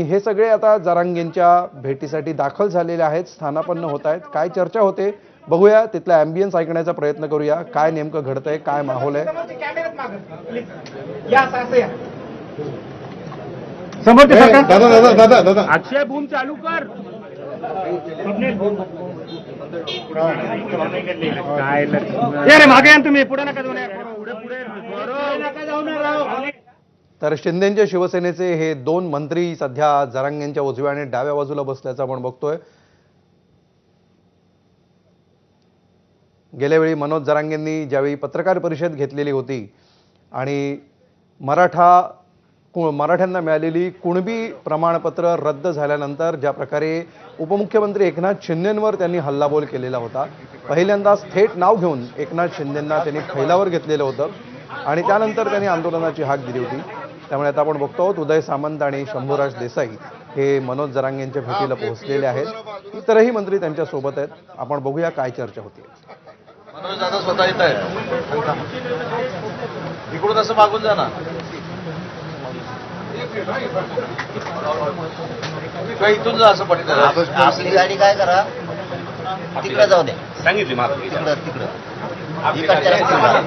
हे सगळे आता जरांगेंच्या भेटीसाठी दाखल झालेले आहेत, स्थानापन्न होत आहेत. काय चर्चा होते बघूया, तिथला ॲम्बियन्स ऐकण्याचा प्रयत्न करूया. काय नेमकं घडतंय, काय माहोल आहे. दादा दादा दादा दादा अक्षय बूम चालू कर. काय रे मागे या तुम्ही, पुढे नका जाऊ. तर शिंदेच्या शिवसेनेचे हे दोन मंत्री सध्या जरांगेंच्या उजव्या आणि डाव्या बाजूला बसल्याचं आपण बघतोय. गेल्या वेळी मनोज जरांगेंनी ज्यावेळी पत्रकार परिषद घेतलेली होती आणि मराठ्यांना मिळालेली कुणबी प्रमाणपत्र रद्द झाल्यानंतर ज्या प्रकारे उपमुख्यमंत्री एकनाथ शिंदेंवर त्यांनी हल्लाबोल केलेला होता, पहिल्यांदाच थेट नाव घेऊन एकनाथ शिंदेंना त्यांनी फैलावर घेतलेलं होतं आणि त्यानंतर त्यांनी आंदोलनाची हाक दिली होती. त्यामुळे आता आपण बघतो उदय सामंत आणि शंभूराज देसाई हे मनोज जरांगेंच्या भेटीला पोहोचलेले आहेत. इतरही मंत्री त्यांच्या सोबत आहेत. आपण बघूया काय चर्चा होती. मनोज दादा स्वतः येत आहेत, इकडून असं मागून जा ना. काय इथून जा असं पटकन. आपली गाडी काय करा, तिकडे जाऊ द्या. सांगितली मला तिकडं इकडच्या रस्त्याला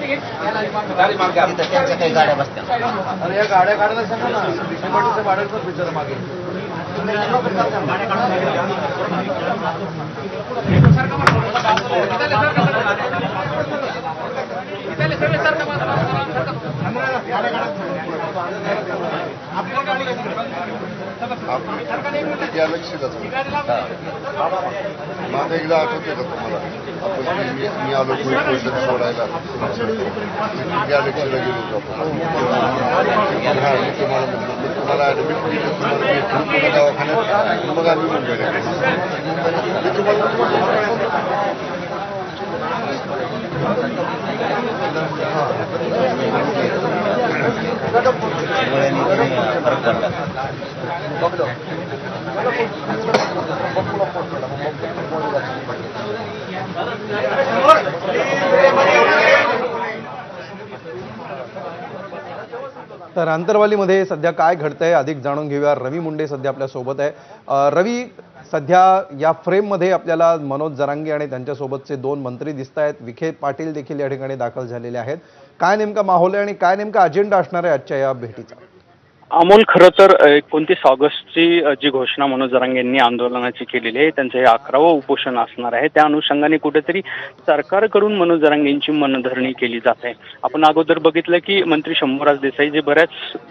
तिथं त्यांच्या काही गाड्या बसत्या. अरे या गाड्या काढायला सांगा ना, सिमेंटचं भाडं पण विचार मागे. माझं एकदा आठवते का तुम्हाला, आपण मी आलो पोलीस सोडायला गॅलेक्सीला गेलो होतो आपण. तुम्हाला ऍडमिट केलं, तुम्हाला दवाखान्यात, मग आम्ही मुंबईला तर अंतरवालीमध्ये सध्या काय घडतंय अधिक जाणून घेऊया. रवी मुंडे सध्या आपल्या सोबत आहे. रवी, सध्या या फ्रेममध्ये आपल्याला मनोज जरांगे आणि त्यांच्यासोबतचे दोन मंत्री दिसत आहेत. विखे पाटील देखील या ठिकाणी दाखल झालेले आहेत. काय नेमका माहोल आहे आणि काय नेमका अजेंडा असणार आहे आजच्या या भेटीचा? अमोल, खरं तर 29 ऑगस्टची जी घोषणा मनोज जरांगे यांनी आंदोलनाची केलेली आहे, त्यांचं हे 11वं उपोषण असणार आहे. त्या अनुषंगाने कुठेतरी सरकारकडून मनोज जरांगे यांची मनधरणी केली जात आहे. आपण अगोदर बघितलं की मंत्री शंभूराज देसाई जे बऱ्याच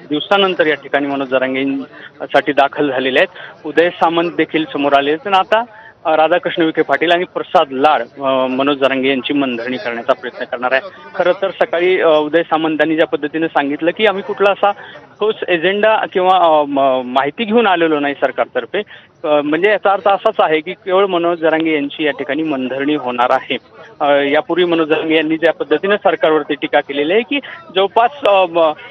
दिवसानंतर या ठिकाणी मनोज जरांगेंसाठी दाखल झालेले आहेत. उदय सामंत देखील समोर आले आहेत. आता राधाकृष्ण विखे पाटील आणि प्रसाद लाड मनोज जरांगे यांची मनधरणी करण्याचा प्रयत्न करणार आहे. खरं तर सकाळी उदय सामंतांनी ज्या पद्धतीने सांगितलं की आम्ही कुठला असा ठोस एजेंडा किंवा माहिती घेऊन आलेलो नाही सरकारतर्फे, म्हणजे याचा अर्थ असाच आहे की केवळ मनोज जरांगे यांची या ठिकाणी मनधरणी होणार आहे. यापूर्वी मनोज जरांगे यांनी ज्या पद्धतीने सरकारवरती टीका केलेली आहे की जवळपास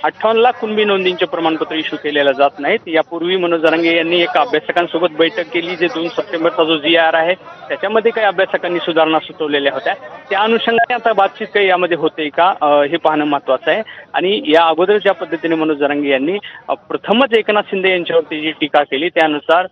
58 लाख कुणबी नोंदींचे प्रमाणपत्र इश्यू केलेलं जात नाहीत. यापूर्वी मनोज जरांगे यांनी एका अभ्यासकांसोबत बैठक केली, जे 2 सप्टेंबरचा जो GR आहे त्याच्यामध्ये काही अभ्यासकांनी सुधारणा सुचवलेल्या होत्या. त्या अनुषंगाने आता बातचीत काही यामध्ये होते का हे पाहणं महत्त्वाचं आहे. आणि या अगोदर ज्या पद्धतीने मनोज जरांगे यांनी प्रथमच एकनाथ शिंदे यांच्यावरती जी टीका केली त्यानुसार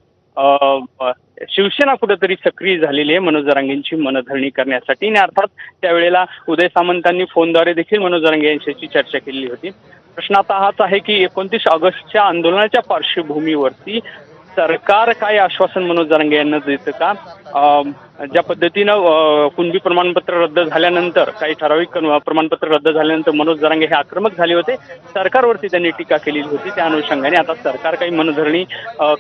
शिवसेना कुठेतरी सक्रिय झालेली आहे मनोज जरांगेंची मनधरणी करण्यासाठी. आणि अर्थात त्यावेळेला उदय सामंतांनी फोनद्वारे देखील मनोज जरांगे यांच्याशी चर्चा केली होती. प्रश्न आता हाच आहे की 29 ऑगस्टच्या आंदोलनाच्या पार्श्वभूमीवरती सरकार काय आश्वासन मनोज जरांगे यांना देतं का? ज्या पद्धतीनं कुणबी प्रमाणपत्र रद्द झाल्यानंतर, काही ठराविक प्रमाणपत्र रद्द झाल्यानंतर मनोज जरांगे हे आक्रमक झाले होते, सरकारवरती त्यांनी टीका केलेली होती. त्या अनुषंगाने आता सरकार काही मनधरणी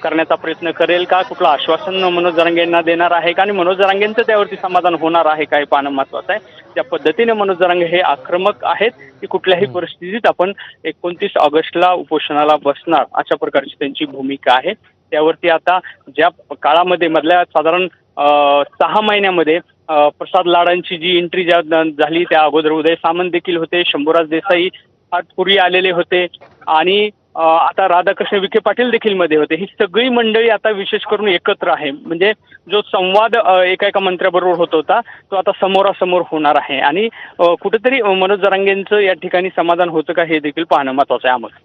करण्याचा प्रयत्न करेल का? कुठलं आश्वासन मनोज जरांगे यांना देणार आहे का? आणि मनोज जरांगेंचं त्यावरती समाधान होणार आहे का हे पाहणं महत्त्वाचं आहे. त्या पद्धतीने मनोज जरांगे हे आक्रमक आहेत की कुठल्याही परिस्थितीत आपण 29 ऑगस्टला उपोषणाला बसणार, अशा प्रकारची त्यांची भूमिका आहे. त्यावरती आता ज्या काळामध्ये मधल्या साधारण 6 महिन्यामध्ये प्रसाद लाडांची जी एंट्री झाली, त्या अगोदर उदय सामंत देखील होते, शंभूराज देसाई फार पूर्वी आलेले होते आणि आता राधाकृष्ण विखे पाटील देखील मध्ये होते. ही सगळी मंडळी आता विशेष करून एकत्र आहे. म्हणजे जो संवाद एका मंत्र्याबरोबर होत होता तो आता समोरासमोर होणार आहे. आणि कुठेतरी मनोज जरांगेंचं या ठिकाणी समाधान होतं का हे देखील पाहणं महत्त्वाचं आहे.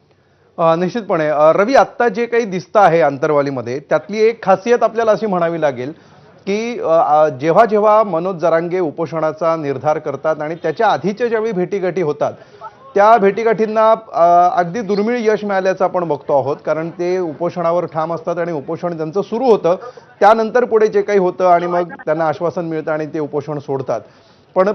निश्चितपणे रवी, आत्ता जे काही दिसतं आहे आंतरवालीमध्ये त्यातली एक खासियत आपल्याला अशी म्हणावी लागेल की जेव्हा जेव्हा मनोज जरांगे उपोषणाचा निर्धार करतात आणि त्याच्या आधीच्या ज्यावेळी भेटीगाठी होतात त्या भेटीगाठींना अगदी दुर्मिळ यश मिळाल्याचं आपण बघतो आहोत, कारण ते उपोषणावर ठाम असतात आणि उपोषण त्यांचं सुरू होतं, त्यानंतर पुढे जे काही होतं आणि मग त्यांना आश्वासन मिळतं आणि ते उपोषण सोडतात. पण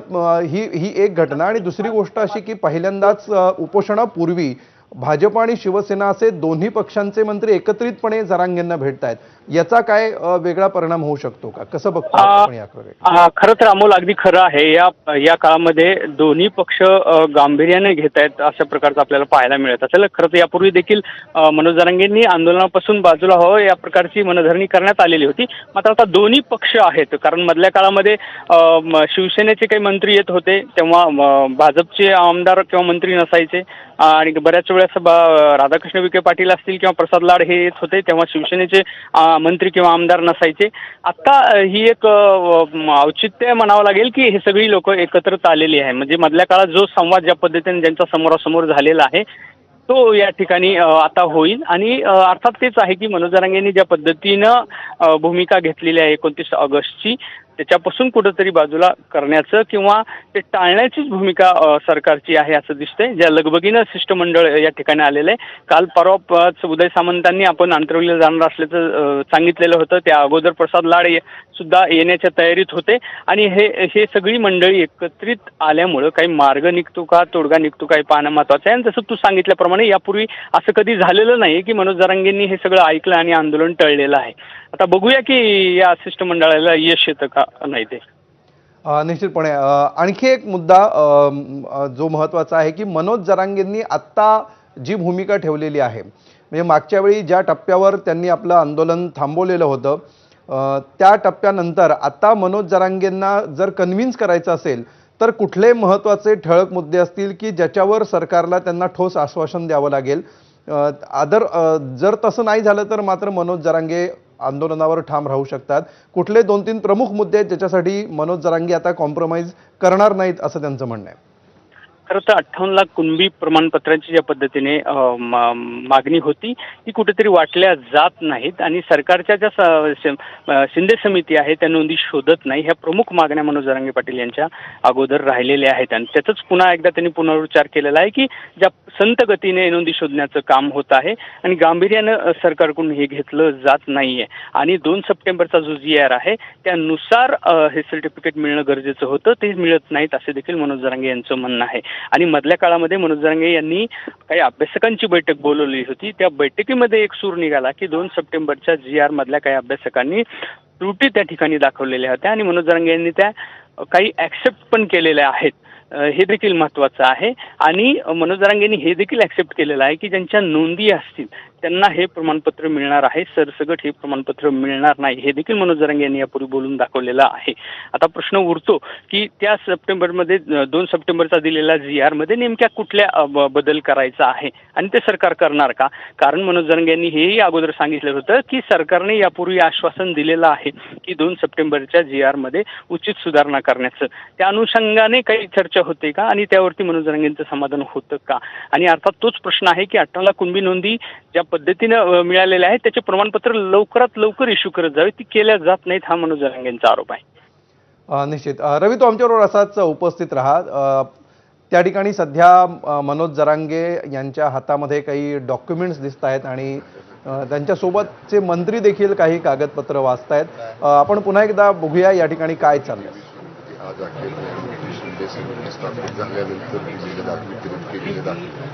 ही एक घटना. आणि दुसरी गोष्ट अशी की पहिल्यांदाच उपोषणापूर्वी भाजप आणि शिवसेना असे दोन्ही पक्षांचे मंत्री एकत्रितपणे जरांगेंना भेटतायत, याचा काय वेगळा परिणाम होऊ शकतो का? कसं बघतो आपण याकडे? खरं तर अमोल अगदी खरं आहे. या काळामध्ये दोन्ही पक्ष गांभीर्याने घेत आहेत अशा प्रकारचं आपल्याला पाहायला मिळत असेल. खरं तर यापूर्वी देखील मनोज जरांगेंनी आंदोलनापासून बाजूला व्हावं या प्रकारची मनधरणी करण्यात आलेली होती. मात्र आता दोन्ही पक्ष आहेत, कारण मधल्या काळामध्ये शिवसेनेचे काही मंत्री येत होते तेव्हा भाजपचे आमदार किंवा मंत्री नसायचे आणि बऱ्याच वेळेस राधाकृष्ण विखे पाटील असतील किंवा प्रसाद लाड हे येत होते तेव्हा शिवसेनेचे मंत्री किंवा आमदार नसायचे. आता ही एक औचित्य म्हणावं लागेल की हे सगळी लोक एकत्रित आलेली आहे. म्हणजे मधल्या काळात जो संवाद ज्या पद्धतीने ज्यांचा समोरासमोर झालेला आहे तो या ठिकाणी आता होईल. आणि अर्थात तेच आहे की मनोज जरांगेंनी ज्या पद्धतीनं भूमिका घेतलेली आहे 29 ऑगस्टची त्याच्यापासून कुठंतरी बाजूला करण्याचं किंवा ते टाळण्याचीच भूमिका सरकारची आहे असं दिसतंय. ज्या लगबगीनं शिष्टमंडळ या ठिकाणी आलेलं आहे. काल परवाच उदय सामंतांनी आपण आंतरवलीला जाणार असल्याचं सांगितलेलं होतं. त्या अगोदर प्रसाद लाड सुद्धा येण्याच्या तयारीत होते आणि हे सगळी मंडळी एकत्रित आल्यामुळं काही मार्ग निघतो का तोडगा निघतो का हे पाहणं महत्त्वाचं आहे. आणि जसं तू सांगितल्याप्रमाणे यापूर्वी असं कधी झालेलं नाही की मनोज जरांगेंनी हे सगळं ऐकलं आणि आंदोलन टळलेलं आहे. आता बघूया की या शिष्टमंडळाला यश येतं का नाही ते. निश्चितपणे आणखी एक मुद्दा जो महत्त्वाचा आहे की मनोज जरांगेंनी आत्ता जी भूमिका ठेवलेली आहे, म्हणजे मागच्या वेळी ज्या टप्प्यावर त्यांनी आपलं आंदोलन थांबवलेलं होतं त्या टप्प्यानंतर आता मनोज जरांगेंना जर कन्व्हिन्स करायचं असेल तर कुठले महत्त्वाचे ठळक मुद्दे असतील की ज्याच्यावर सरकारला त्यांना ठोस आश्वासन द्यावं लागेल? जर तसं नाही झालं तर मात्र मनोज जरांगे आंदोलनावर ठाम राहू शकतात. कुठले 2-3 प्रमुख मुद्दे आहेत ज्याच्यासाठी मनोज जरांगे आता कॉम्प्रोमाइज करणार नाहीत असं त्यांचं म्हणणं आहे? खरं तर 58 लाख कुणबी प्रमाणपत्रांची ज्या पद्धतीने मागणी होती ती कुठेतरी वाटल्या जात नाहीत आणि सरकारच्या ज्या शिंदे समिती आहे त्या नोंदी शोधत नाही. ह्या प्रमुख मागण्या मनोज जरांगे पाटील यांच्या अगोदर राहिलेल्या आहेत आणि त्याचाच पुन्हा एकदा त्यांनी पुनरुच्चार केलेला आहे की ज्या संत गतीने नोंदी शोधण्याचं काम होत आहे आणि गांभीर्यानं सरकारकडून हे घेतलं जात नाहीये. आणि 2 सप्टेंबरचा जो GR आहे त्यानुसार हे सर्टिफिकेट मिळणं गरजेचं होतं, ते मिळत नाहीत असे देखील मनोज जरांगे यांचं म्हणणं आहे. आणि मधल्या काळामध्ये मनोज जरांगे यांनी काही अभ्यासकांची बैठक बोलवली होती. त्या बैठकीमध्ये एक सूर निघाला की 2 सप्टेंबरच्या GR मधल्या काही अभ्यासकांनी त्रुटी त्या ठिकाणी दाखवलेल्या होत्या आणि मनोज जरांगे यांनी त्या काही ॲक्सेप्ट पण केलेल्या आहेत. हे देखील महत्त्वाचं आहे. आणि मनोज जरांगेंनी हे देखील ॲक्सेप्ट केलेलं आहे की ज्यांच्या नोंदी असतील त्यांना हे प्रमाणपत्र मिळणार आहे, सरसकट हे प्रमाणपत्र मिळणार नाही. हे देखील मनोज जरांगे यांनी यापूर्वी बोलून दाखवलेलं आहे. आता प्रश्न उरतो की त्या सप्टेंबरमध्ये 2 सप्टेंबरचा दिलेला GR मध्ये नेमक्या कुठल्या बदल करायचा आहे आणि ते सरकार करणार का? कारण मनोज जरांगे यांनी हेही अगोदर सांगितलं होतं की सरकारने यापूर्वी आश्वासन दिलेलं आहे की 2 सप्टेंबरच्या GR मध्ये उचित सुधारणा करण्याचं. त्या अनुषंगाने काही चर्चा होते का आणि त्यावरती मनोज जरांगेंचं समाधान होतं का? आणि अर्थात तोच प्रश्न आहे की 58 लाख कुणबी नोंदी ज्या पद्धतीनं मिळालेल्या आहेत त्याचे प्रमाणपत्र लवकरात लवकर इश्यू करत जावे, ती केल्या जात नाहीत हा मनोज जरांगेंचा आरोप आहे. निश्चित. रवी, तो आमच्याबरोबर असाच उपस्थित राहा. त्या ठिकाणी सध्या मनोज जरांगे यांच्या हातामध्ये काही डॉक्युमेंट्स दिसत आहेत आणि त्यांच्यासोबतचे मंत्री देखील काही कागदपत्र वाचतायत. आपण पुन्हा एकदा बघूया या ठिकाणी काय चाललंय. आज अखेर शिंदे समिती स्थापन झाल्यानंतर दिलेले दाखले वितरित केलेले दाखले